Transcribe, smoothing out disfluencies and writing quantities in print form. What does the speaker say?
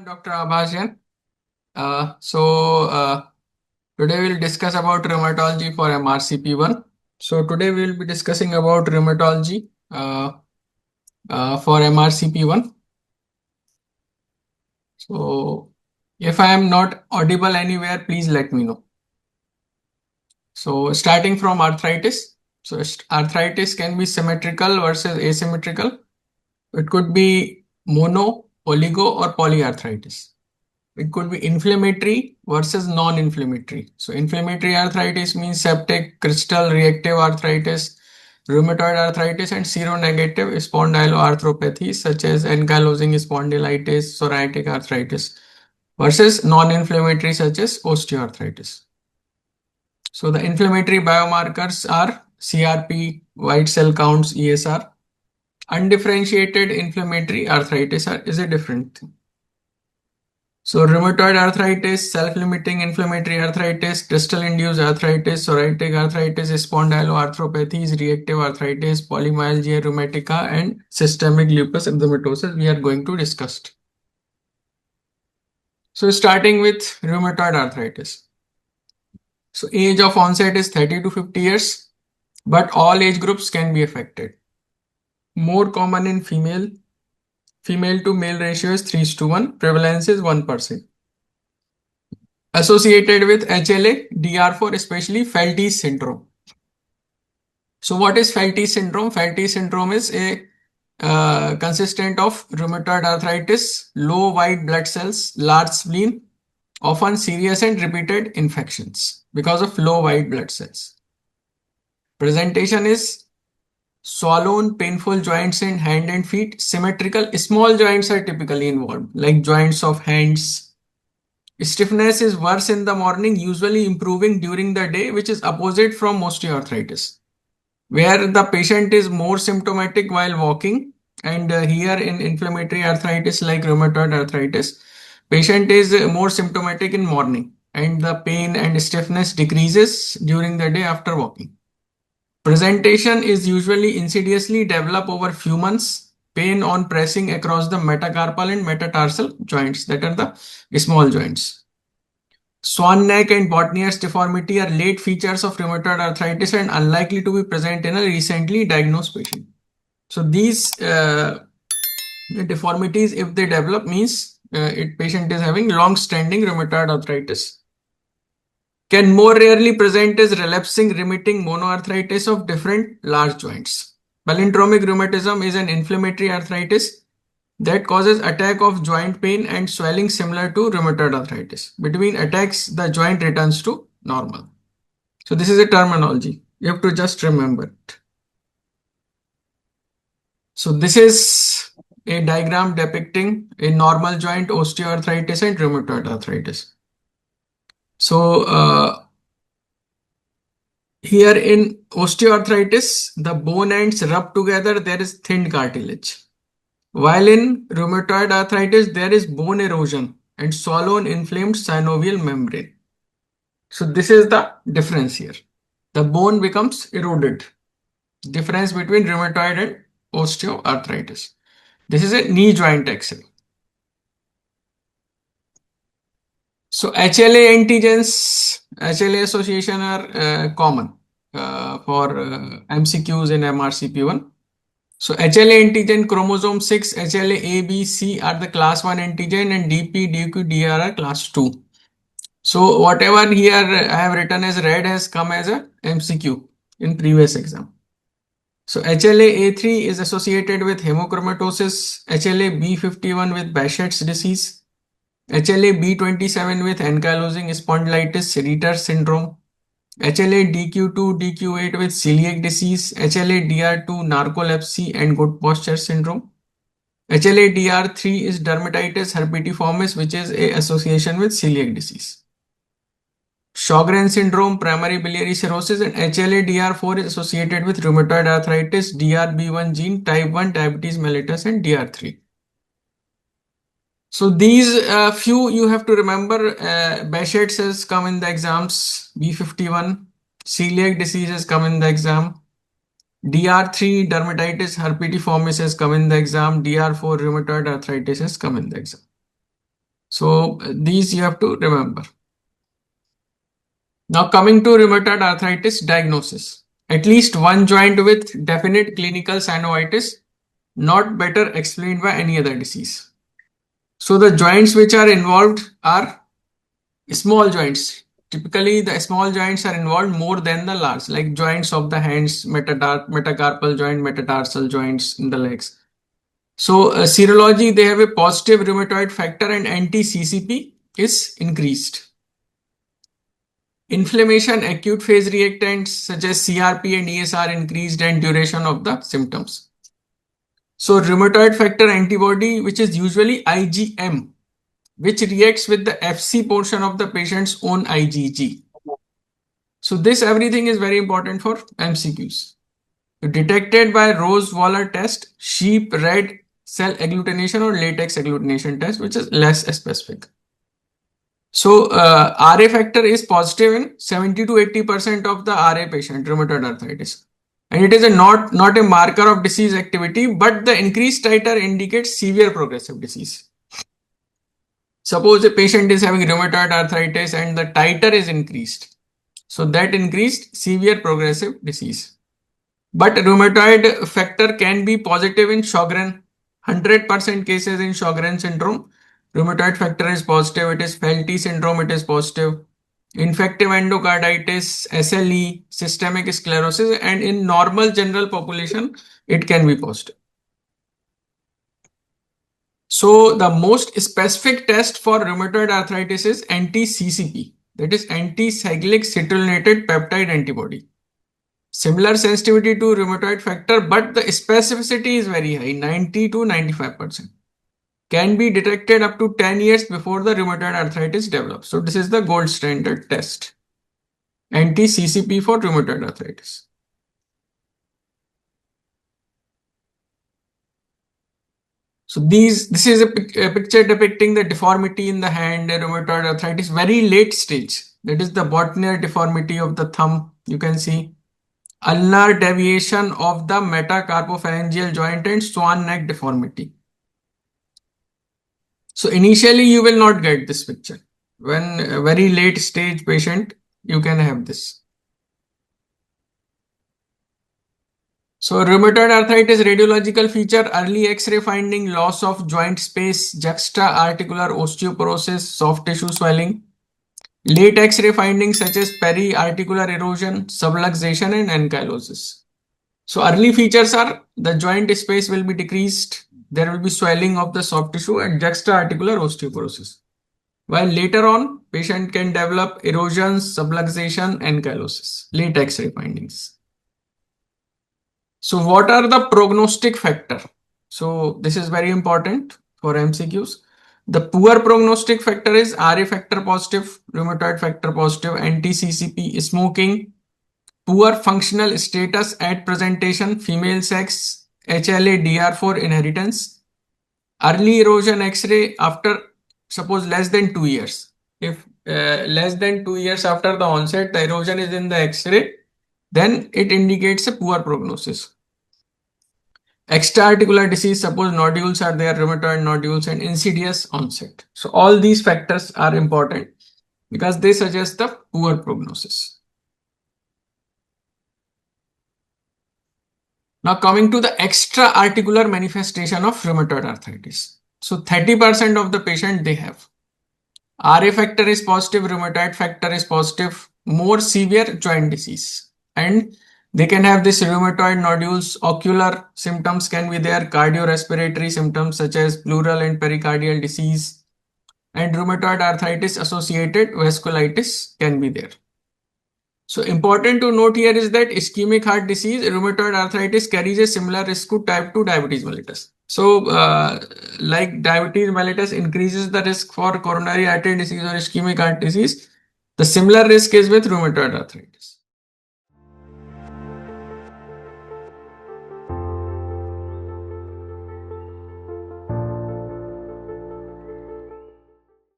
I'm Dr. Abhash Jain. So today we'll discuss about rheumatology for MRCP1. So today we'll be discussing about rheumatology for MRCP1. So if I am not audible anywhere, please let me know. So starting from arthritis. So arthritis can be symmetrical versus asymmetrical. It could be mono, oligo, or polyarthritis. It could be inflammatory versus non-inflammatory. So inflammatory arthritis means septic, crystal, reactive arthritis, rheumatoid arthritis, and seronegative spondyloarthropathy such as ankylosing spondylitis, psoriatic arthritis versus non-inflammatory such as osteoarthritis. So the inflammatory biomarkers are CRP, white cell counts, ESR. Undifferentiated inflammatory arthritis is a different thing. So rheumatoid arthritis, self-limiting inflammatory arthritis, crystal-induced arthritis, psoriatic arthritis, spondyloarthropathies, reactive arthritis, polymyalgia rheumatica, and systemic lupus erythematosus we are going to discuss. So starting with rheumatoid arthritis. So age of onset is 30 to 50 years, but all age groups can be affected. More common in female. Female to male ratio is 3:1. Prevalence is 1%. Associated with HLA, DR4, especially Felty's syndrome. So what is Felty's syndrome? Felty's syndrome is a consistent of rheumatoid arthritis, low white blood cells, large spleen, often serious and repeated infections because of low white blood cells. Presentation is swollen, painful joints in hand and feet, symmetrical. Small joints are typically involved, like joints of hands. Stiffness is worse in the morning, usually improving during the day, which is opposite from osteoarthritis, where the patient is more symptomatic while walking. And here in inflammatory arthritis like rheumatoid arthritis, patient is more symptomatic in morning and the pain and stiffness decreases during the day after walking. Presentation is usually insidiously developed over few months. Pain on pressing across the metacarpal and metatarsal joints, that are the small joints. Swan neck and Botnier's deformity are late features of rheumatoid arthritis and unlikely to be present in a recently diagnosed patient. So these deformities, if they develop, means patient is having long-standing rheumatoid arthritis. Can more rarely present as relapsing remitting monoarthritis of different large joints. Palindromic rheumatism is an inflammatory arthritis that causes attack of joint pain and swelling similar to rheumatoid arthritis. Between attacks, the joint returns to normal. So this is a terminology. You have to just remember it. So this is a diagram depicting a normal joint, osteoarthritis, and rheumatoid arthritis. So here in osteoarthritis, the bone ends rub together, there is thin cartilage. While in rheumatoid arthritis, there is bone erosion and swollen inflamed synovial membrane. So this is the difference here. The bone becomes eroded. Difference between rheumatoid and osteoarthritis. This is a knee joint X-ray. So HLA antigens, HLA association are common for MCQs in MRCP1. So HLA antigen chromosome 6, HLA A, B, C are the class 1 antigen and DP, DQ, DR are class 2. So whatever here I have written as red has come as a MCQ in previous exam. So HLA A3 is associated with hemochromatosis, HLA B51 with Behçet's disease, HLA B27 with ankylosing spondylitis, Reiter syndrome, HLA DQ2, DQ8 with celiac disease, HLA DR2 narcolepsy and good posture syndrome. HLA DR3 is dermatitis herpetiformis, which is a association with celiac disease. Sjogren syndrome, primary biliary cirrhosis, and HLA DR4 is associated with rheumatoid arthritis, DRB1 gene, type 1 diabetes mellitus, and DR3. So these few you have to remember. Behçet's has come in the exams. B51, celiac disease has come in the exam. DR3 dermatitis herpetiformis has come in the exam. DR4 rheumatoid arthritis has come in the exam. So these you have to remember. Now coming to rheumatoid arthritis diagnosis. At least one joint with definite clinical synovitis, not better explained by any other disease. So the joints which are involved are small joints. Typically, the small joints are involved more than the large, like joints of the hands, metacarpal joint, metatarsal joints in the legs. So, serology, they have a positive rheumatoid factor and anti-CCP is increased. Inflammation, acute phase reactants such as CRP and ESR increased and duration of the symptoms. So, rheumatoid factor antibody, which is usually IgM, which reacts with the FC portion of the patient's own IgG. So this everything is very important for MCQs. Detected by Rose-Waller test, sheep red cell agglutination or latex agglutination test, which is less specific. So RA factor is positive in 70 to 80% of the RA patient, rheumatoid arthritis. And it is not a marker of disease activity, but the increased titer indicates severe progressive disease. Suppose a patient is having rheumatoid arthritis and the titer is increased. So that increased severe progressive disease. But rheumatoid factor can be positive in Sjogren. 100% cases in Sjogren syndrome, rheumatoid factor is positive. It is Felty syndrome, it is positive. Infective endocarditis, SLE, systemic sclerosis, and in normal general population, it can be positive. So the most specific test for rheumatoid arthritis is anti-CCP, that is anti-cyclic citrullinated peptide antibody. Similar sensitivity to rheumatoid factor, but the specificity is very high, 90 to 95%. Can be detected up to 10 years before the rheumatoid arthritis develops. So this is the gold standard test. Anti-CCP for rheumatoid arthritis. So this is a picture depicting the deformity in the hand, rheumatoid arthritis, very late stage. That is the Botnier deformity of the thumb. You can see ulnar deviation of the metacarpophalangeal joint and swan neck deformity. So initially you will not get this picture. When a very late stage patient, you can have this. So rheumatoid arthritis radiological feature, early X-ray finding, loss of joint space, juxta-articular osteoporosis, soft tissue swelling. Late X-ray findings such as peri-articular erosion, subluxation and ankylosis. So early features are the joint space will be decreased, there will be swelling of the soft tissue and juxta-articular osteoporosis. While later on, patient can develop erosions, subluxation, ankylosis. Late X-ray findings. So what are the prognostic factor? So this is very important for MCQs. The poor prognostic factor is RA factor positive, rheumatoid factor positive, anti-CCP, smoking, poor functional status at presentation, female sex, HLA DR4 inheritance, early erosion X-ray after suppose less than 2 years. If less than 2 years after the onset, the erosion is in the X-ray, then it indicates a poor prognosis. Extra-articular disease, suppose nodules are there, rheumatoid nodules and insidious onset. So all these factors are important because they suggest the poor prognosis. Now coming to the extra-articular manifestation of rheumatoid arthritis. So 30% of the patient they have. RA factor is positive, rheumatoid factor is positive, more severe joint disease. And they can have this rheumatoid nodules, ocular symptoms can be there, cardiorespiratory symptoms such as pleural and pericardial disease, and rheumatoid arthritis associated vasculitis can be there. So important to note here is that ischemic heart disease, rheumatoid arthritis carries a similar risk to type 2 diabetes mellitus. So like diabetes mellitus increases the risk for coronary artery disease or ischemic heart disease, the similar risk is with rheumatoid arthritis.